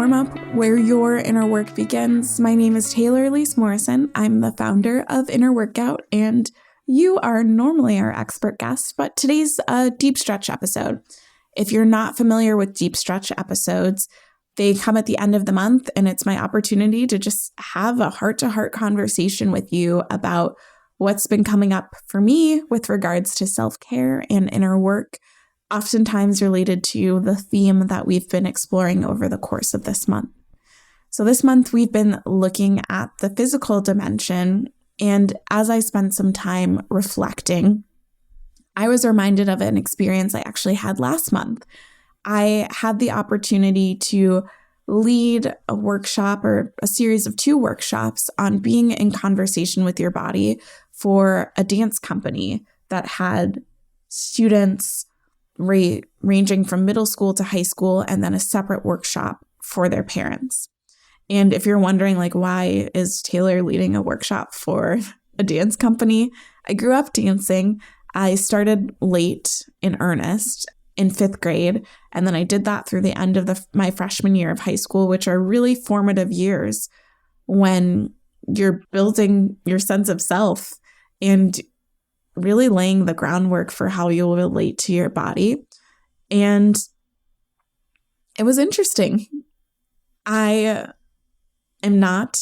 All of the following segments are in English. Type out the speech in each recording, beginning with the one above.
Warmup, where your inner work begins. My name is Taylor Elise Morrison. I'm the founder of Inner Workout, and you are normally our expert guest, but today's a deep stretch episode. If you're not familiar with deep stretch episodes, they come at the end of the month, and it's my opportunity to just have a heart-to-heart conversation with you about what's been coming up for me with regards to self-care and inner work, oftentimes related to the theme that we've been exploring over the course of this month. So this month, we've been looking at the physical dimension, and as I spent some time reflecting, I was reminded of an experience I actually had last month. I had the opportunity to lead a workshop or a series of 2 workshops on being in conversation with your body for a dance company that had students ranging from middle school to high school, and then a separate workshop for their parents. And if you're wondering, why is Taylor leading a workshop for a dance company? I grew up dancing. I started late in earnest in 5th grade, and then I did that through the end of my freshman year of high school, which are really formative years when you're building your sense of self and really laying the groundwork for how you'll relate to your body. And it was interesting. I am not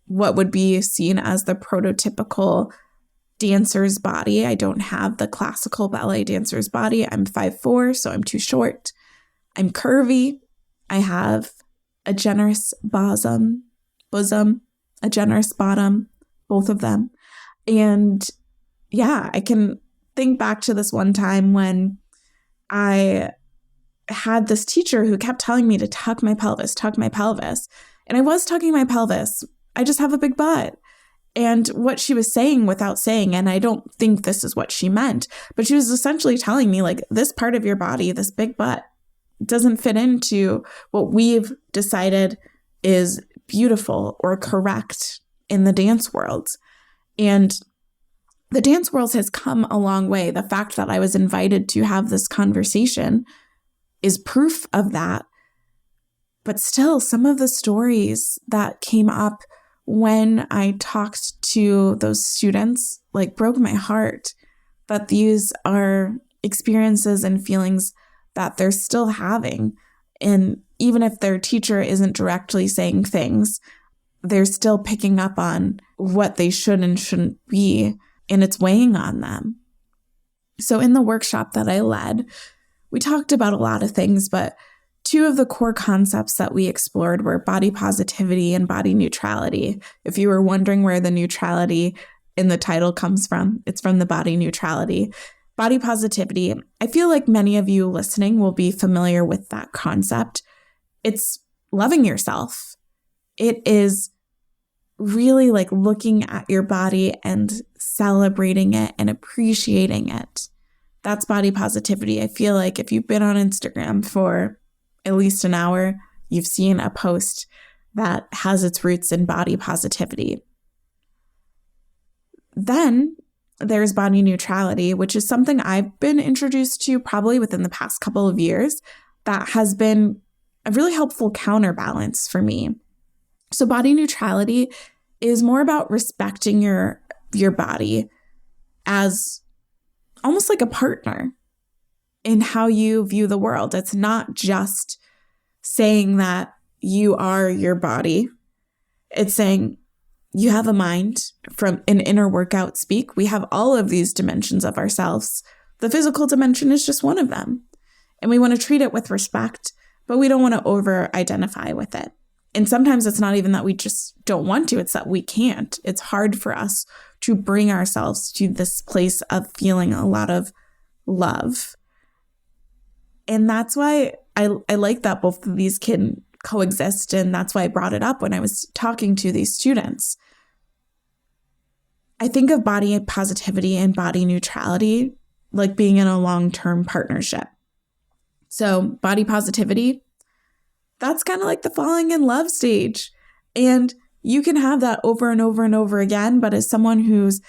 what would be seen as the prototypical dancer's body. I don't have the classical ballet dancer's body. I'm 5'4", so I'm too short. I'm curvy. I have a generous bosom, a generous bottom, both of them. And yeah, I can think back to this one time when I had this teacher who kept telling me to tuck my pelvis. And I was tucking my pelvis. I just have a big butt. And what she was saying without saying, and I don't think this is what she meant, but she was essentially telling me, this part of your body, this big butt, doesn't fit into what we've decided is beautiful or correct in the dance world. And the dance world has come a long way. The fact that I was invited to have this conversation is proof of that. But still, some of the stories that came up when I talked to those students, broke my heart. That these are experiences and feelings that they're still having. And even if their teacher isn't directly saying things, they're still picking up on what they should and shouldn't be. And it's weighing on them. So in the workshop that I led, we talked about a lot of things, but 2 of the core concepts that we explored were body positivity and body neutrality. If you were wondering where the neutrality in the title comes from, it's from the body neutrality. Body positivity, I feel like many of you listening will be familiar with that concept. It's loving yourself. It is really looking at your body and celebrating it and appreciating it. That's body positivity. I feel like if you've been on Instagram for at least an hour, you've seen a post that has its roots in body positivity. Then there's body neutrality, which is something I've been introduced to probably within the past couple of years that has been a really helpful counterbalance for me. So body neutrality is more about respecting your body as almost like a partner in how you view the world. It's not just saying that you are your body. It's saying you have a mind. From an inner workout speak, we have all of these dimensions of ourselves. The physical dimension is just one of them. And we want to treat it with respect, but we don't want to over-identify with it. And sometimes it's not even that we just don't want to, it's that we can't. It's hard for us to bring ourselves to this place of feeling a lot of love. And that's why I like that both of these can coexist. And that's why I brought it up when I was talking to these students. I think of body positivity and body neutrality like being in a long-term partnership. So body positivity, that's kind of like the falling in love stage. And you can have that over and over and over again. But as someone who's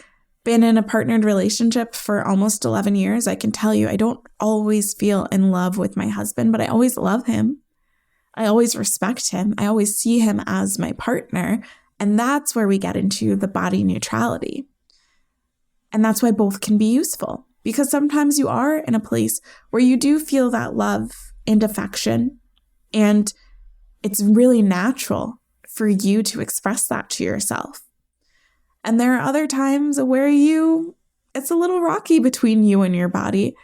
been in a partnered relationship for almost 11 years, I can tell you I don't always feel in love with my husband, but I always love him. I always respect him. I always see him as my partner. And that's where we get into the body neutrality. And that's why both can be useful, because sometimes you are in a place where you do feel that love and affection, and it's really natural for you to express that to yourself. And there are other times where it's a little rocky between you and your body,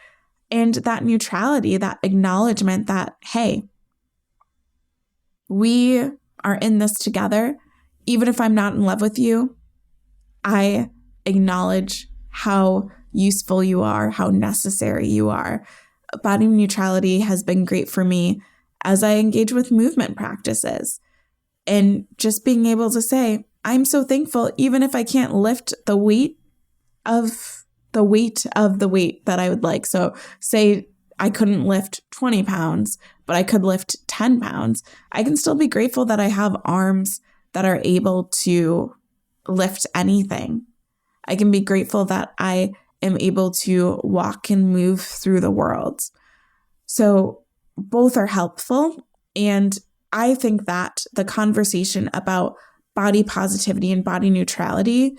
and that neutrality, that acknowledgement that, hey, we are in this together. Even if I'm not in love with you, I acknowledge how useful you are, how necessary you are. Body neutrality has been great for me as I engage with movement practices. And just being able to say, I'm so thankful, even if I can't lift the weight of the weight that I would like. So say I couldn't lift 20 pounds, but I could lift 10 pounds. I can still be grateful that I have arms that are able to lift anything. I can be grateful that I am able to walk and move through the world. So both are helpful. And I think that the conversation about body positivity and body neutrality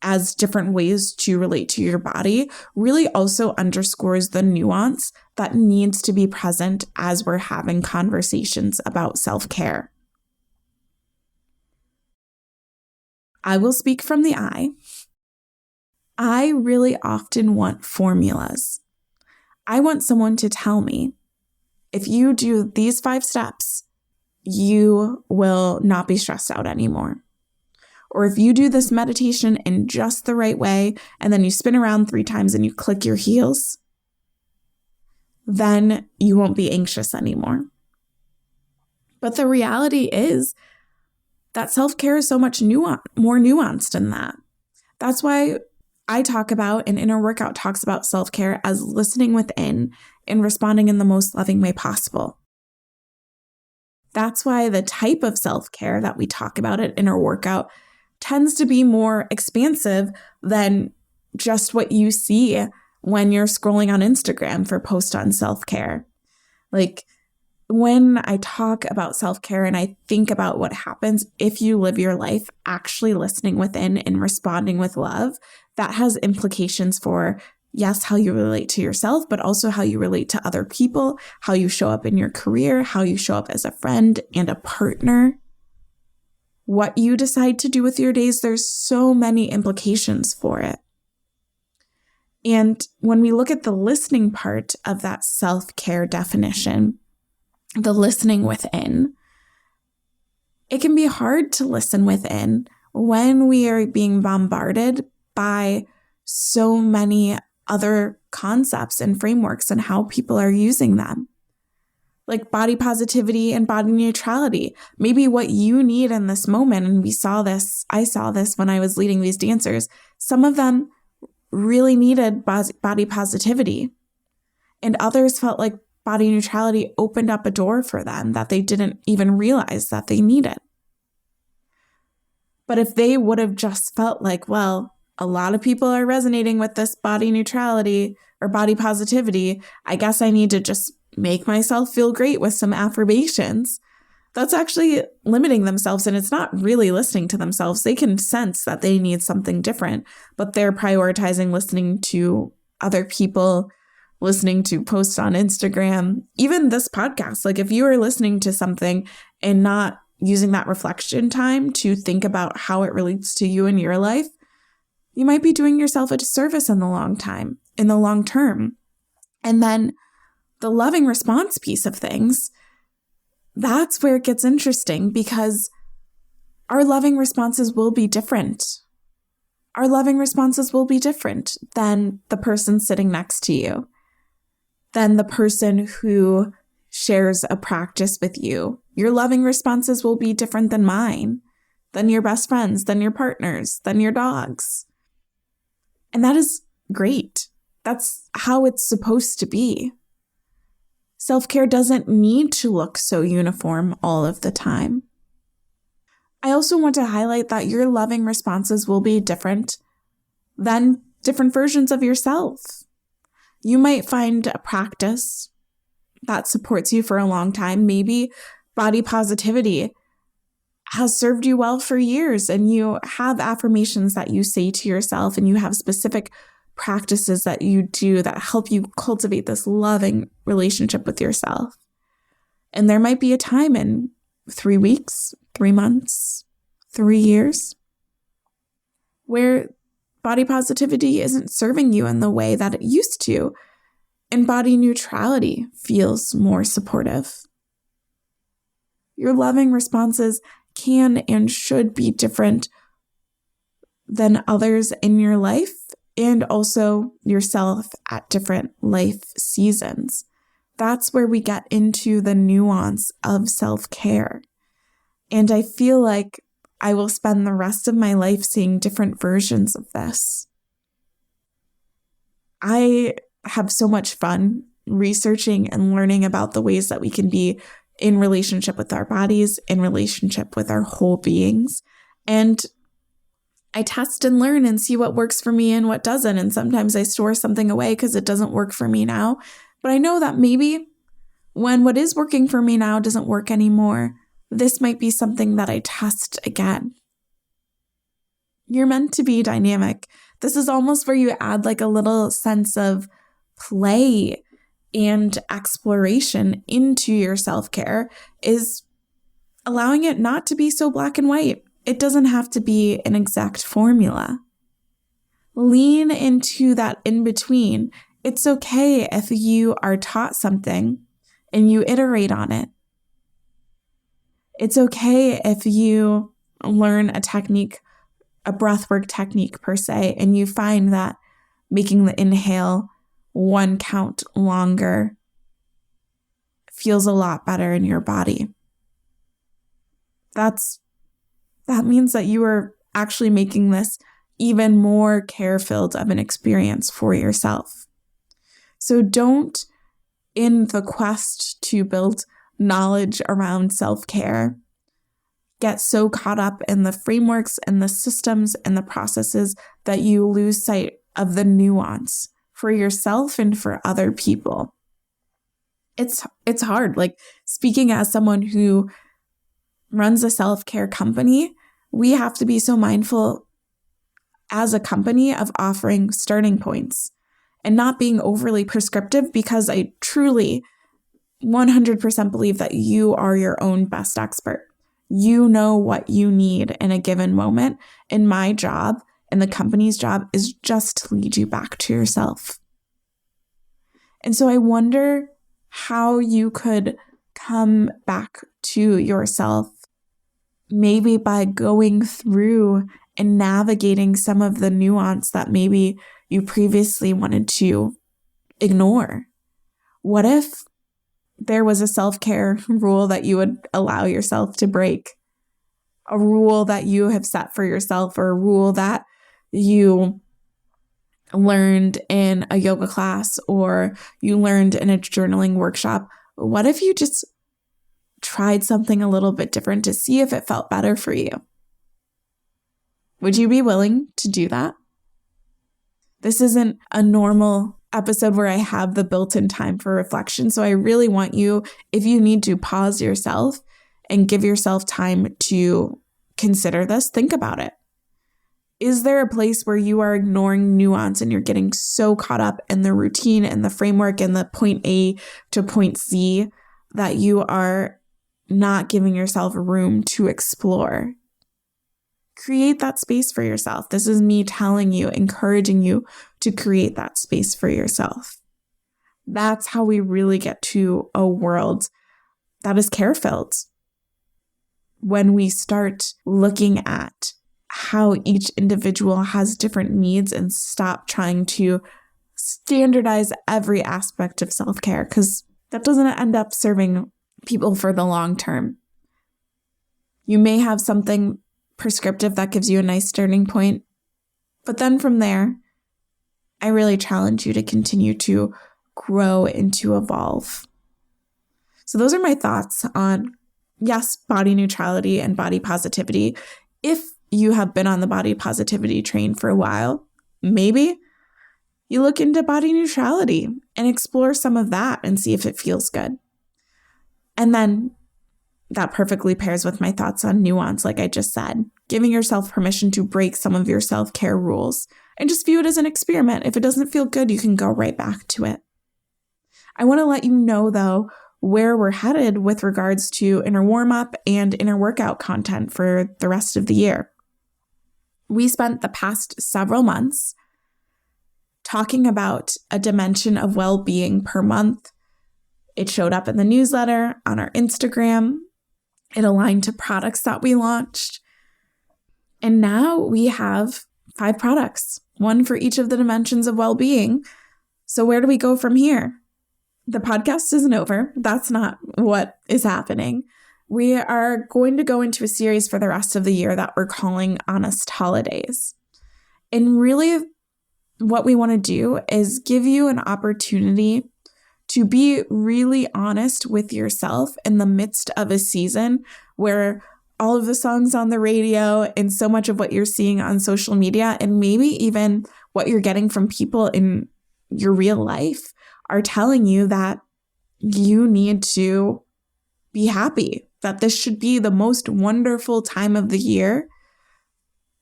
as different ways to relate to your body really also underscores the nuance that needs to be present as we're having conversations about self-care. I will speak from the I really often want formulas. I want someone to tell me, if you do these 5 steps, you will not be stressed out anymore. Or if you do this meditation in just the right way, and then you spin around 3 times and you click your heels, then you won't be anxious anymore. But the reality is that self-care is so much more nuanced than that. That's why I talk about, and Inner Workout talks about self-care as listening within and responding in the most loving way possible. That's why the type of self-care that we talk about at Inner Workout tends to be more expansive than just what you see when you're scrolling on Instagram for posts on self-care. Like, when I talk about self-care and I think about what happens if you live your life actually listening within and responding with love, that has implications for, yes, how you relate to yourself, but also how you relate to other people, how you show up in your career, how you show up as a friend and a partner. What you decide to do with your days, there's so many implications for it. And when we look at the listening part of that self-care definition, the listening within, it can be hard to listen within when we are being bombarded by so many other concepts and frameworks and how people are using them. Like body positivity and body neutrality. Maybe what you need in this moment, and I saw this when I was leading these dancers, some of them really needed body positivity, and others felt like body neutrality opened up a door for them that they didn't even realize that they needed. But if they would have just felt like, well, a lot of people are resonating with this body neutrality or body positivity, I guess I need to just make myself feel great with some affirmations, that's actually limiting themselves, and it's not really listening to themselves. They can sense that they need something different, but they're prioritizing listening to other people, listening to posts on Instagram, even this podcast. Like if you are listening to something and not using that reflection time to think about how it relates to you in your life, you might be doing yourself a disservice in the long term. And then the loving response piece of things, that's where it gets interesting, because our loving responses will be different. Our loving responses will be different than the person sitting next to you, than the person who shares a practice with you. Your loving responses will be different than mine, than your best friends, than your partners, than your dogs. And that is great. That's how it's supposed to be. Self-care doesn't need to look so uniform all of the time. I also want to highlight that your loving responses will be different than different versions of yourself. You might find a practice that supports you for a long time. Maybe body positivity has served you well for years, and you have affirmations that you say to yourself, and you have specific practices that you do that help you cultivate this loving relationship with yourself. And there might be a time in 3 weeks, 3 months, 3 years where body positivity isn't serving you in the way that it used to, and body neutrality feels more supportive. Your loving responses can and should be different than others in your life, and also yourself at different life seasons. That's where we get into the nuance of self-care. And I feel like I will spend the rest of my life seeing different versions of this. I have so much fun researching and learning about the ways that we can be in relationship with our bodies, in relationship with our whole beings. And I test and learn and see what works for me and what doesn't. And sometimes I store something away because it doesn't work for me now. But I know that maybe when what is working for me now doesn't work anymore, this might be something that I test again. You're meant to be dynamic. This is almost where you add like a little sense of play and exploration into your self-care, is allowing it not to be so black and white. It doesn't have to be an exact formula. Lean into that in between. It's okay if you are taught something and you iterate on it. It's okay if you learn a technique, a breathwork technique per se, and you find that making the inhale 1 count longer feels a lot better in your body. That means that you are actually making this even more care-filled of an experience for yourself. So don't, in the quest to build knowledge around self-care, get so caught up in the frameworks and the systems and the processes that you lose sight of the nuance for yourself and for other people. It's hard. Like, speaking as someone who runs a self-care company, we have to be so mindful as a company of offering starting points and not being overly prescriptive, because I truly 100% believe that you are your own best expert. You know what you need in a given moment. And my job and the company's job is just to lead you back to yourself. And so I wonder how you could come back to yourself, maybe by going through and navigating some of the nuance that maybe you previously wanted to ignore. What if there was a self-care rule that you would allow yourself to break? A rule that you have set for yourself, or a rule that you learned in a yoga class or you learned in a journaling workshop. What if you just tried something a little bit different to see if it felt better for you? Would you be willing to do that? This isn't a normal episode where I have the built-in time for reflection. So I really want you, if you need to, pause yourself and give yourself time to consider this. Think about it. Is there a place where you are ignoring nuance and you're getting so caught up in the routine and the framework and the point A to point Z that you are not giving yourself room to explore? Create that space for yourself. This is me telling you, encouraging you to create that space for yourself. That's how we really get to a world that is care-filled. When we start looking at how each individual has different needs and stop trying to standardize every aspect of self-care, because that doesn't end up serving people for the long term. You may have something prescriptive that gives you a nice starting point, but then from there, I really challenge you to continue to grow and to evolve. So those are my thoughts on, yes, body neutrality and body positivity. If you have been on the body positivity train for a while, maybe you look into body neutrality and explore some of that and see if it feels good. And then that perfectly pairs with my thoughts on nuance, like I just said. Giving yourself permission to break some of your self-care rules and just view it as an experiment. If it doesn't feel good, you can go right back to it. I want to let you know, though, where we're headed with regards to inner warm-up and inner workout content for the rest of the year. We spent the past several months talking about a dimension of well-being per month. It showed up in the newsletter, on our Instagram. It aligned to products that we launched. And now we have 5 products, one for each of the dimensions of well-being. So where do we go from here? The podcast isn't over. That's not what is happening. We are going to go into a series for the rest of the year that we're calling Honest Holidays. And really what we want to do is give you an opportunity to be really honest with yourself in the midst of a season where all of the songs on the radio and so much of what you're seeing on social media and maybe even what you're getting from people in your real life are telling you that you need to be happy, that this should be the most wonderful time of the year.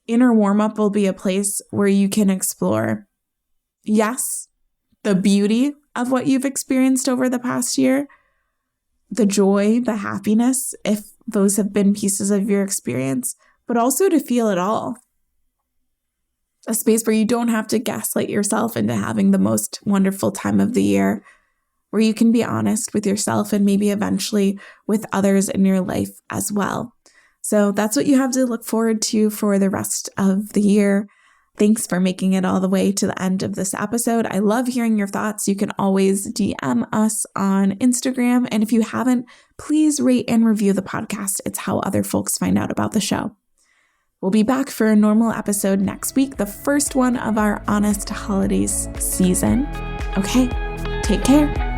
Inner Warmup will be a place where you can explore, yes, the beauty of what you've experienced over the past year, the joy, the happiness, if those have been pieces of your experience, but also to feel it all. A space where you don't have to gaslight yourself into having the most wonderful time of the year, where you can be honest with yourself and maybe eventually with others in your life as well. So that's what you have to look forward to for the rest of the year. Thanks for making it all the way to the end of this episode. I love hearing your thoughts. You can always DM us on Instagram. And if you haven't, please rate and review the podcast. It's how other folks find out about the show. We'll be back for a normal episode next week, the first one of our Honest Holidays season. Okay, take care.